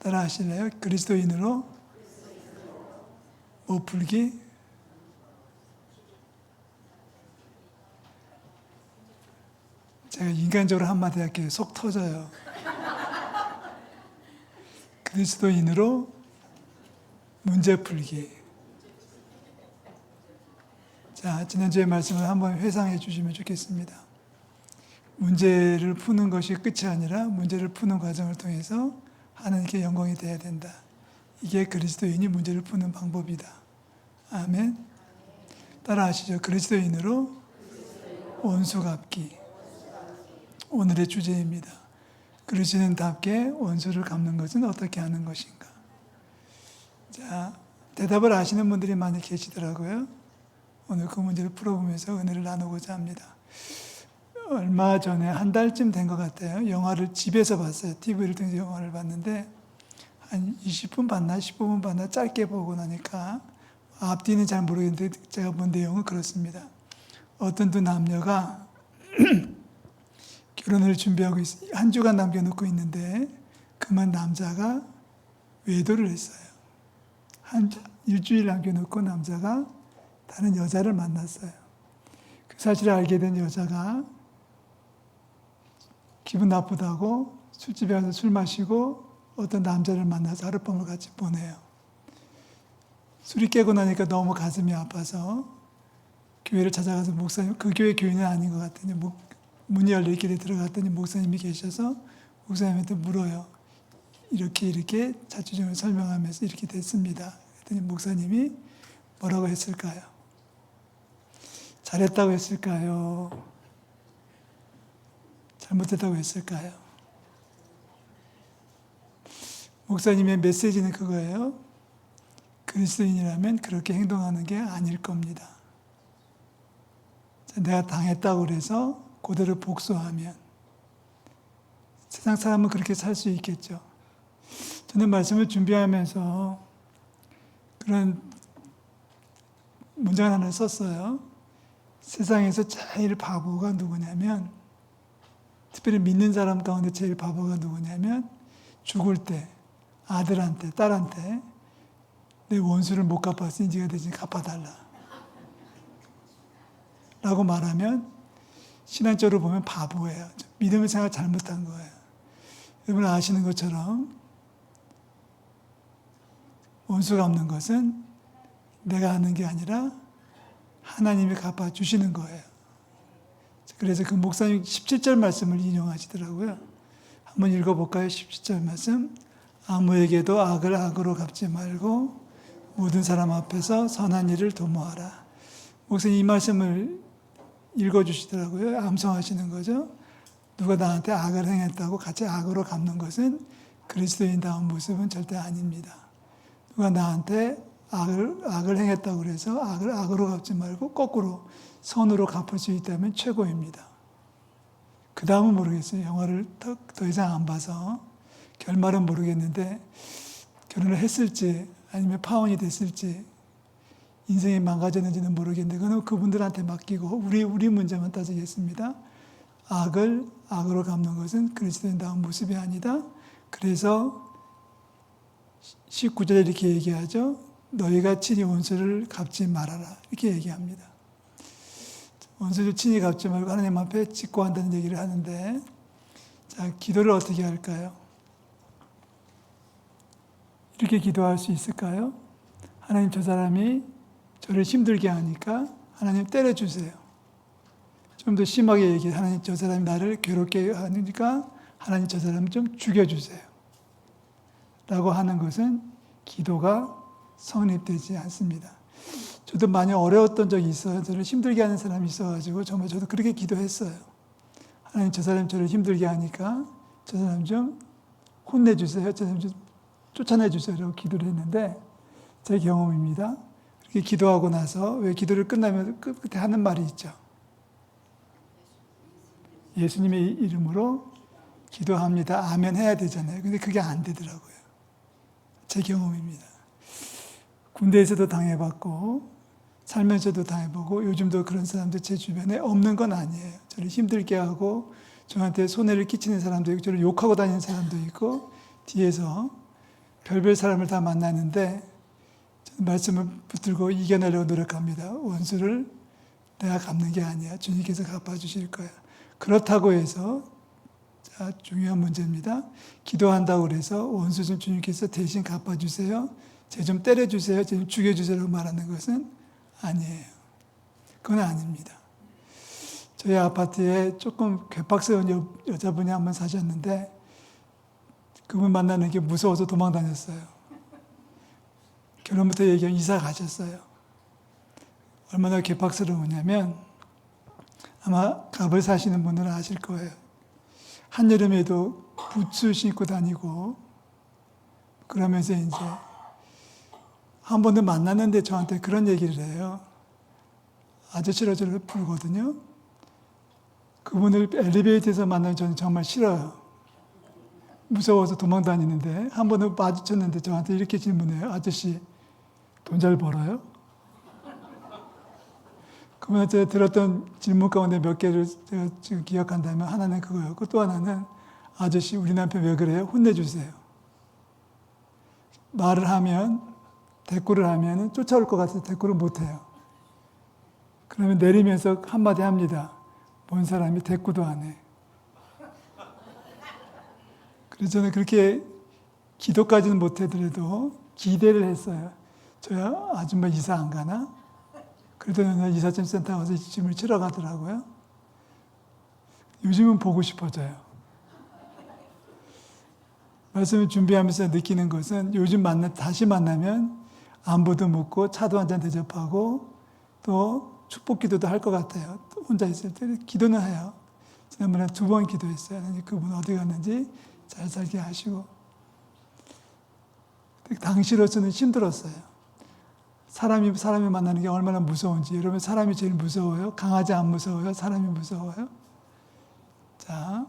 따라 하실래요? 그리스도인으로 못 풀기? 제가 인간적으로 한마디 할게요. 속 터져요. 그리스도인으로 문제 풀기. 자, 지난주의 말씀을 한번 회상해 주시면 좋겠습니다. 문제를 푸는 것이 끝이 아니라 문제를 푸는 과정을 통해서 하나님께 영광이 돼야 된다. 이게 그리스도인이 문제를 푸는 방법이다. 아멘. 따라 하시죠. 그리스도인으로 원수 갚기. 오늘의 주제입니다. 그리스도인답게 원수를 갚는 것은 어떻게 하는 것인가? 자, 대답을 아시는 분들이 많이 계시더라고요. 오늘 그 문제를 풀어보면서 은혜를 나누고자 합니다. 얼마 전에 한 달쯤 된 것 같아요. 영화를 집에서 봤어요. TV를 통해서 영화를 봤는데 한 20분 봤나 15분 봤나 짧게 보고 나니까 앞뒤는 잘 모르겠는데 제가 본 내용은 그렇습니다. 어떤 두 남녀가 결혼을 준비하고 있어요. 한 주간 남겨놓고 있는데 그만 남자가 외도를 했어요. 한 일주일 남겨놓고 남자가 다른 여자를 만났어요. 그 사실을 알게 된 여자가 기분 나쁘다고 술집에 가서 술 마시고 어떤 남자를 만나서 하룻밤을 같이 보내요. 술이 깨고 나니까 너무 가슴이 아파서 교회를 찾아가서 목사님, 그 교회 교인은 아닌 것 같더니 문이 열려있길래 들어갔더니 목사님이 계셔서 목사님한테 물어요. 이렇게 자초지종을 설명하면서 이렇게 됐습니다. 그랬더니 목사님이 뭐라고 했을까요? 잘했다고 했을까요? 잘못했다고 했을까요? 목사님의 메시지는 그거예요. 그리스도인이라면 그렇게 행동하는 게 아닐 겁니다. 내가 당했다고 그래서 그대로 복수하면 세상 사람은 그렇게 살 수 있겠죠. 저는 말씀을 준비하면서 그런 문장 하나를 썼어요. 세상에서 제일 바보가 누구냐면, 특별히 믿는 사람 가운데 제일 바보가 누구냐면, 죽을 때 아들한테, 딸한테 내 원수를 못 갚았으니 네가 대신 갚아달라 라고 말하면 신앙적으로 보면 바보예요. 믿음의 생활 잘못한 거예요. 여러분 아시는 것처럼 원수 갚는 것은 내가 하는 게 아니라 하나님이 갚아주시는 거예요. 그래서 그 목사님 17절 말씀을 인용하시더라고요. 한번 읽어볼까요? 17절 말씀. 아무에게도 악을 악으로 갚지 말고 모든 사람 앞에서 선한 일을 도모하라. 목사님 이 말씀을 읽어주시더라고요. 암송하시는 거죠. 누가 나한테 악을 행했다고 같이 악으로 갚는 것은 그리스도인다운 모습은 절대 아닙니다. 누가 나한테 악을 행했다고 그래서 악을 악으로 갚지 말고 거꾸로 선으로 갚을 수 있다면 최고입니다. 그 다음은 모르겠어요. 영화를 더 이상 안 봐서 결말은 모르겠는데 결혼을 했을지 아니면 파혼이 됐을지 인생이 망가졌는지는 모르겠는데 그건 그분들한테 맡기고 우리 문제만 따지겠습니다. 악을 악으로 갚는 것은 그리스도인다운 모습이 아니다. 그래서 19절에 이렇게 얘기하죠. 너희가 친히 원수를 갚지 말아라. 이렇게 얘기합니다. 원수를 친히 갚지 말고 하나님 앞에 직고한다는 얘기를 하는데, 자, 기도를 어떻게 할까요? 이렇게 기도할 수 있을까요? 하나님, 저 사람이 저를 힘들게 하니까 하나님 때려주세요. 좀 더 심하게 얘기해. 하나님, 저 사람이 나를 괴롭게 하니까 하나님, 저 사람 좀 죽여주세요. 라고 하는 것은 기도가 성립되지 않습니다. 저도 많이 어려웠던 적이 있어요. 저를 힘들게 하는 사람이 있어가지고 정말 저도 그렇게 기도했어요. 하나님, 저 사람 저를 힘들게 하니까 저 사람 좀 혼내주세요. 저 사람 좀 쫓아내주세요. 라고 기도를 했는데 제 경험입니다. 그렇게 기도하고 나서 왜 기도를 끝나면 끝에 하는 말이 있죠. 예수님의 이름으로 기도합니다. 아멘 해야 되잖아요. 근데 그게 안 되더라고요. 제 경험입니다. 군대에서도 당해봤고 살면서도 당해보고 요즘도 그런 사람들 제 주변에 없는 건 아니에요. 저를 힘들게 하고 저한테 손해를 끼치는 사람도 있고 저를 욕하고 다니는 사람도 있고 뒤에서 별별 사람을 다 만나는데 저는 말씀을 붙들고 이겨내려고 노력합니다. 원수를 내가 갚는 게 아니야. 주님께서 갚아주실 거야. 그렇다고 해서 자, 중요한 문제입니다. 기도한다고 그래서 원수 좀 주님께서 대신 갚아주세요. 쟤 좀 때려주세요. 쟤 좀 죽여주세요라고 말하는 것은 아니에요. 그건 아닙니다. 저희 아파트에 조금 괴팍스러운 여자분이 한 번 사셨는데 그분 만나는 게 무서워서 도망 다녔어요. 결혼부터 얘기하면 이사 가셨어요. 얼마나 괴팍스러우냐면 아마 갑을 사시는 분들은 아실 거예요. 한여름에도 부츠 신고 다니고 그러면서 이제 한 번도 만났는데 저한테 그런 얘기를 해요. 아저씨라 저를 부르거든요. 그분을 엘리베이터에서 만나면 저는 정말 싫어요. 무서워서 도망 다니는데 한 번은 마주쳤는데 저한테 이렇게 질문해요. 아저씨 돈 잘 벌어요? 그분한테 들었던 질문 가운데 몇 개를 제가 지금 기억한다면 하나는 그거였고 또 하나는 아저씨 우리 남편 왜 그래요? 혼내주세요. 말을 하면 대꾸를 하면 쫓아올 것 같아서 대꾸를 못해요. 그러면 내리면서 한마디 합니다. 본 사람이 대꾸도 안 해. 그래서 저는 그렇게 기도까지는 못하더라도 기대를 했어요. 저 아줌마 이사 안 가나? 그래도 이사짐 센터 가서 짐을 치러 가더라고요. 요즘은 보고 싶어져요. 말씀을 준비하면서 느끼는 것은 요즘 다시 만나면 안부도 묻고 차도 한잔 대접하고 또 축복 기도도 할 것 같아요. 혼자 있을 때 기도는 해요. 지난번에 2번 기도했어요. 그분 어디 갔는지 잘 살게 하시고. 당시로서는 힘들었어요. 사람이 만나는 게 얼마나 무서운지. 여러분 사람이 제일 무서워요? 강아지 안 무서워요? 사람이 무서워요? 자,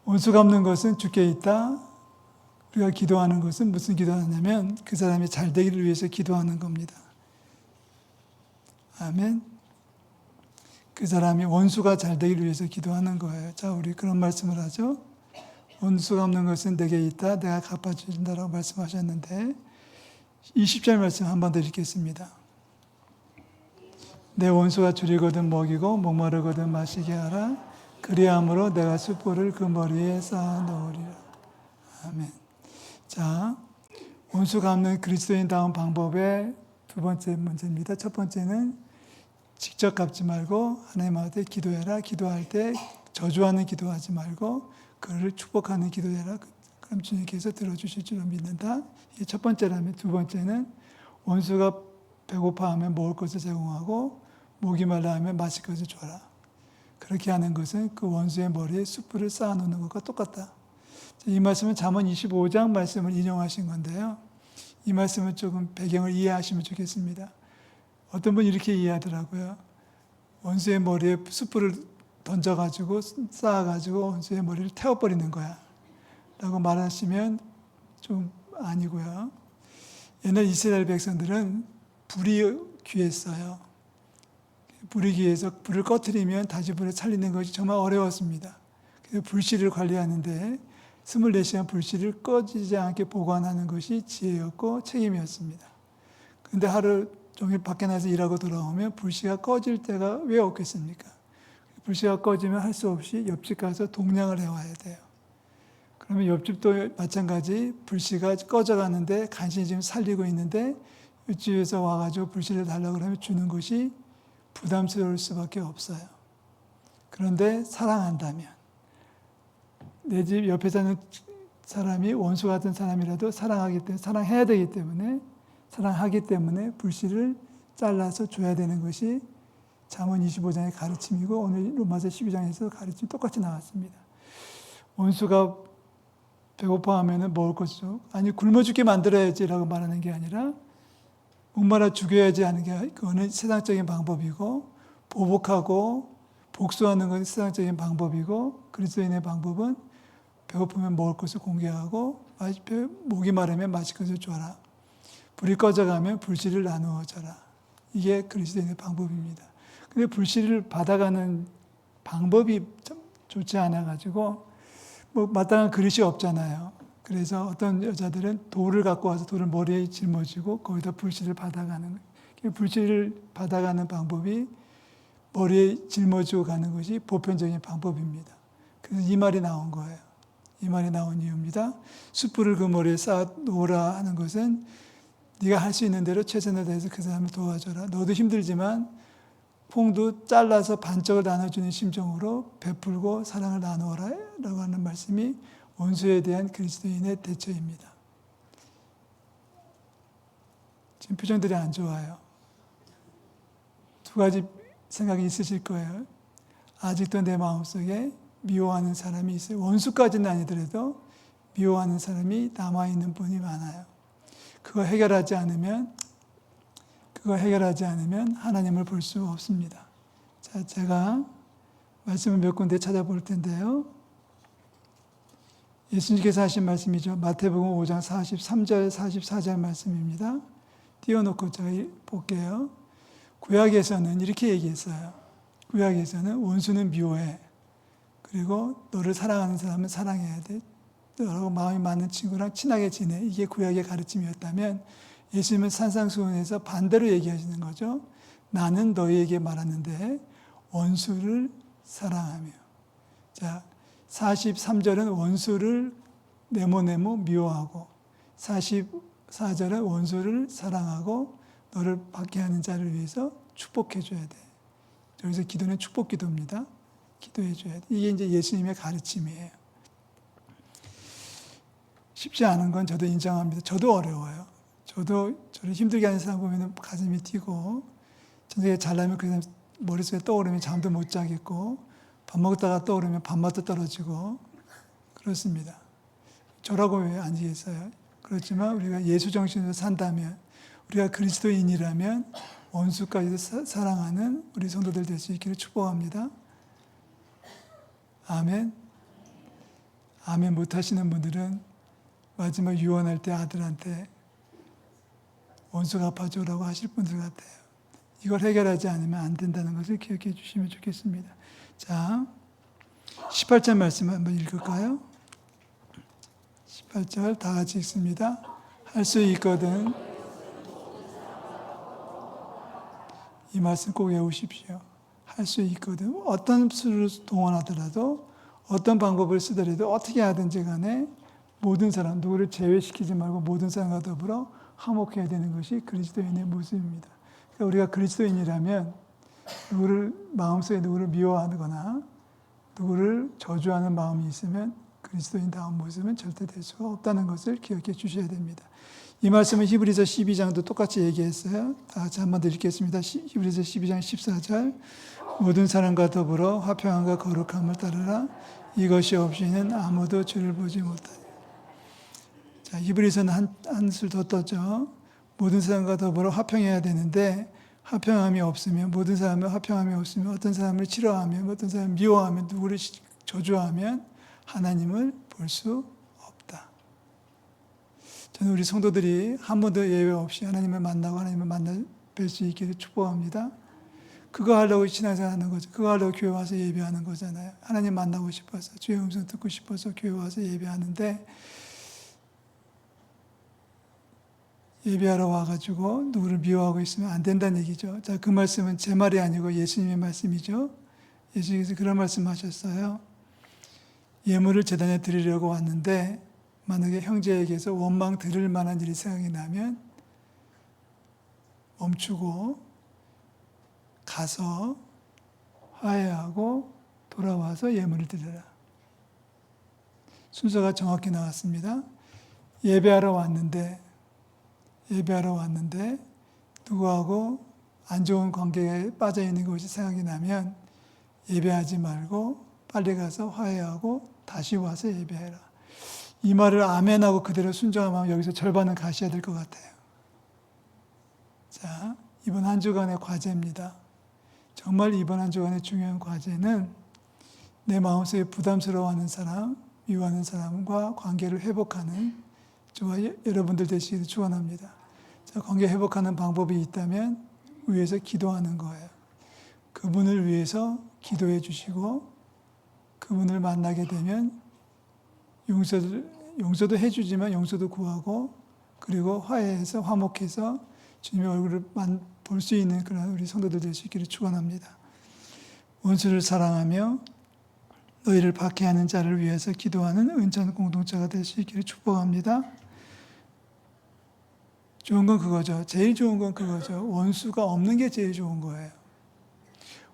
원수 갚는 것은 주께 있다. 우리가 기도하는 것은 무슨 기도하냐면 그 사람이 잘 되기를 위해서 기도하는 겁니다. 아멘. 그 사람이 원수가 잘 되기를 위해서 기도하는 거예요. 자, 우리 그런 말씀을 하죠. 원수 갚는 것은 내게 있다. 내가 갚아준다라고 말씀하셨는데 20절 말씀 한 번 더 읽겠습니다. 내 원수가 줄이거든 먹이고 목마르거든 마시게 하라. 그리함으로 내가 숯불을 그 머리에 쌓아 놓으리라. 아멘. 자, 원수 갚는 그리스도인다운 방법의 두 번째 문제입니다. 첫 번째는 직접 갚지 말고 하나님한테 기도해라. 기도할 때 저주하는 기도하지 말고 그를 축복하는 기도해라. 그럼 주님께서 들어주실 줄로 믿는다. 이게 첫 번째라면 두 번째는 원수가 배고파하면 먹을 것을 제공하고 목이 말라 하면 마실 것을 줘라. 그렇게 하는 것은 그 원수의 머리에 숯불을 쌓아놓는 것과 똑같다. 이 말씀은 잠언 25장 말씀을 인용하신 건데요. 이 말씀은 조금 배경을 이해하시면 좋겠습니다. 어떤 분이 이렇게 이해하더라고요. 원수의 머리에 숯불을 던져가지고 쌓아가지고 원수의 머리를 태워버리는 거야 라고 말하시면 좀 아니고요. 옛날 이스라엘 백성들은 불이 귀했어요. 불이 귀해서 불을 꺼트리면 다시 불에 살리는 것이 정말 어려웠습니다. 그래서 불씨를 관리하는데 24시간 불씨를 꺼지지 않게 보관하는 것이 지혜였고 책임이었습니다. 그런데 하루 종일 밖에 나서 일하고 돌아오면 불씨가 꺼질 때가 왜 없겠습니까? 불씨가 꺼지면 할 수 없이 옆집 가서 동냥을 해와야 돼요. 그러면 옆집도 마찬가지 불씨가 꺼져가는데 간신히 지금 살리고 있는데 옆집에서 와가지고 불씨를 달라고 그러면 주는 것이 부담스러울 수밖에 없어요. 그런데 사랑한다면 내 집 옆에 사는 사람이 원수 같은 사람이라도 사랑해야 되기 때문에 사랑하기 때문에 불씨를 잘라서 줘야 되는 것이 잠언 25장의 가르침이고 오늘 로마서 12장에서 가르침이 똑같이 나왔습니다. 원수가 배고파하면 먹을 것이죠. 아니 굶어 죽게 만들어야지라고 말하는 게 아니라 목말라 죽여야지 하는 게 그거는 세상적인 방법이고 보복하고 복수하는 건 세상적인 방법이고 그리스도인의 방법은 배고프면 먹을 것을 공개하고 목이 마르면 마실 것을 줘라. 불이 꺼져가면 불씨를 나누어 줘라. 이게 그리스도인의 방법입니다. 근데 불씨를 받아가는 방법이 좀 좋지 않아가지고 뭐 마땅한 그릇이 없잖아요. 그래서 어떤 여자들은 돌을 갖고 와서 돌을 머리에 짊어지고 거기다 불씨를 받아가는 거예요. 불씨를 받아가는 방법이 머리에 짊어지고 가는 것이 보편적인 방법입니다. 그래서 이 말이 나온 거예요. 이 말이 나온 이유입니다. 숯불을 그 머리에 쌓아 놓으라 하는 것은 네가 할 수 있는 대로 최선을 다해서 그 사람을 도와줘라. 너도 힘들지만 퐁도 잘라서 반쪽을 나눠주는 심정으로 베풀고 사랑을 나누어라 라고 하는 말씀이 원수에 대한 그리스도인의 대처입니다. 지금 표정들이 안 좋아요. 두 가지 생각이 있으실 거예요. 아직도 내 마음속에 미워하는 사람이 있어요. 원수까지는 아니더라도 미워하는 사람이 남아있는 분이 많아요. 그거 해결하지 않으면 하나님을 볼 수 없습니다. 자, 제가 말씀을 몇 군데 찾아볼 텐데요. 예수님께서 하신 말씀이죠. 마태복음 5장 43절, 44절 말씀입니다. 띄워놓고 제가 볼게요. 구약에서는 이렇게 얘기했어요. 구약에서는 원수는 미워해. 그리고 너를 사랑하는 사람은 사랑해야 돼. 너하고 마음이 맞는 친구랑 친하게 지내. 이게 구약의 가르침이었다면 예수님은 산상수훈에서 반대로 얘기하시는 거죠. 나는 너희에게 말하는데 원수를 사랑하며. 자, 43절은 원수를 네모네모 미워하고 44절은 원수를 사랑하고 너를 받게 하는 자를 위해서 축복해 줘야 돼. 여기서 기도는 축복 기도입니다. 기도해 줘야 돼. 이게 이제 예수님의 가르침이에요. 쉽지 않은 건 저도 인정합니다. 저도 어려워요. 저를 힘들게 하는 사람 보면 가슴이 뛰고, 저녁에 잘나면 그 사람 머릿속에 떠오르면 잠도 못 자겠고, 밥 먹다가 떠오르면 밥맛도 떨어지고, 그렇습니다. 저라고 왜 아니겠어요? 그렇지만 우리가 예수 정신으로 산다면, 우리가 그리스도인이라면 원수까지도 사랑하는 우리 성도들 될 수 있기를 축복합니다. 아멘. 아멘 못하시는 분들은 마지막 유언할 때 아들한테 원수 갚아줘라고 하실 분들 같아요. 이걸 해결하지 않으면 안 된다는 것을 기억해 주시면 좋겠습니다. 자, 18절 말씀 한번 읽을까요? 18절 다 같이 읽습니다. 할 수 있거든. 이 말씀 꼭 외우십시오. 할 수 있거든. 어떤 수를 동원하더라도 어떤 방법을 쓰더라도 어떻게 하든지 간에 모든 사람, 누구를 제외시키지 말고 모든 사람과 더불어 화목해야 되는 것이 그리스도인의 모습입니다. 그러니까 우리가 그리스도인이라면 마음속에 누구를 미워하거나 누구를 저주하는 마음이 있으면 그리스도인다운 모습은 절대 될 수가 없다는 것을 기억해 주셔야 됩니다. 이 말씀은 히브리서 12장도 똑같이 얘기했어요. 다 같이 한번 더 읽겠습니다. 히브리서 12장 14절 모든 사람과 더불어 화평함과 거룩함을 따르라. 이것이 없이는 아무도 주를 보지 못하니. 자, 히브리서는 한술 더 떴죠. 모든 사람과 더불어 화평해야 되는데 화평함이 없으면 모든 사람은 화평함이 없으면 어떤 사람을 싫어하면 어떤 사람을 미워하면 누구를 저주하면 하나님을 볼 수 없다. 저는 우리 성도들이 한 번도 예외 없이 하나님을 만나고 하나님을 뵐 수 있기를 축복합니다. 그거 하려고 신앙생활 하는 거죠. 그거 하려고 교회 와서 예배하는 거잖아요. 하나님 만나고 싶어서 주의 음성 듣고 싶어서 교회 와서 예배하는데 예배하러 와가지고 누구를 미워하고 있으면 안 된다는 얘기죠. 자, 그 말씀은 제 말이 아니고 예수님의 말씀이죠. 예수님께서 그런 말씀하셨어요. 예물을 제단에 드리려고 왔는데 만약에 형제에게서 원망 들을 만한 일이 생각이 나면 멈추고 가서 화해하고 돌아와서 예물을 드려라. 순서가 정확히 나왔습니다. 예배하러 왔는데 누구하고 안 좋은 관계에 빠져 있는 것이 생각이 나면 예배하지 말고 빨리 가서 화해하고 다시 와서 예배해라. 이 말을 아멘하고 그대로 순종하면 여기서 절반은 가셔야 될 것 같아요. 자, 이번 한 주간의 과제입니다. 정말 이번 한 주간의 중요한 과제는 내 마음속에 부담스러워하는 사람, 미워하는 사람과 관계를 회복하는 저와 여러분들 되시기를 축원합니다. 자, 관계 회복하는 방법이 있다면 위해서 기도하는 거예요. 그분을 위해서 기도해 주시고 그분을 만나게 되면 용서도 해주지만 용서도 구하고 그리고 화해해서 화목해서 주님의 얼굴을 볼 수 있는 그런 우리 성도들 될 수 있기를 축원합니다. 원수를 사랑하며 너희를 박해하는 자를 위해서 기도하는 은찬 공동체가 될 수 있기를 축복합니다. 좋은 건 그거죠. 제일 좋은 건 그거죠. 원수가 없는 게 제일 좋은 거예요.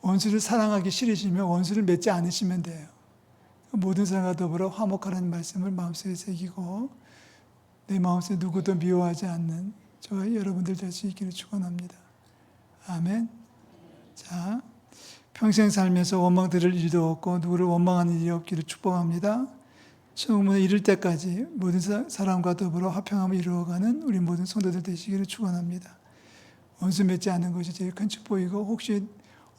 원수를 사랑하기 싫으시면 원수를 맺지 않으시면 돼요. 모든 사람과 더불어 화목하라는 말씀을 마음속에 새기고 내 마음속에 누구도 미워하지 않는 저와 여러분들 될 수 있기를 축원합니다. 아멘. 자, 평생 살면서 원망들을 일도 없고 누구를 원망하는 일이 없기를 축복합니다. 천국문에 이를 때까지 모든 사람과 더불어 화평함을 이루어가는 우리 모든 성도들 되시기를 축원합니다. 원수 맺지 않는 것이 제일 큰 축복이고 혹시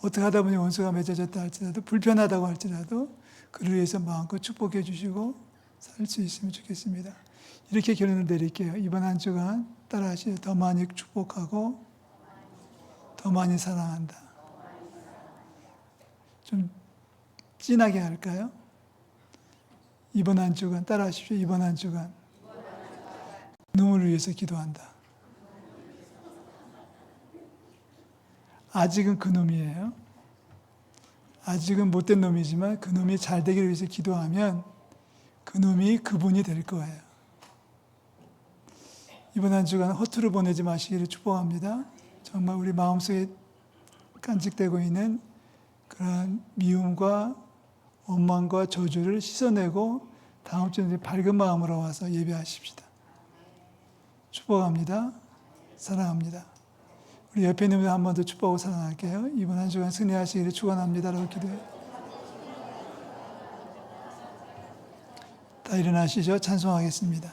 어떻게 하다 보니 원수가 맺어졌다 할지라도 불편하다고 할지라도 그를 위해서 마음껏 축복해 주시고 살 수 있으면 좋겠습니다. 이렇게 결론을 내릴게요. 이번 한 주간 따라하시죠. 더 많이 축복하고 더 많이 사랑한다. 좀 진하게 할까요? 이번 한 주간 따라하십시오. 이번 한 주간 놈을 위해서 기도한다. 아직은 그 놈이에요. 아직은 못된 놈이지만 그 놈이 잘 되기를 위해서 기도하면 그 놈이 그분이 될 거예요. 이번 한 주간 허투루 보내지 마시기를 축복합니다. 정말 우리 마음속에 간직되고 있는 그런 미움과 원망과 저주를 씻어내고 다음 주에 밝은 마음으로 와서 예배하십시다. 축복합니다. 사랑합니다. 우리 옆에 있는 분들 한 번 더 축복하고 사랑할게요. 이번 한 주간 승리하시기를 축원합니다라고 기도해요. 다 일어나시죠. 찬송하겠습니다.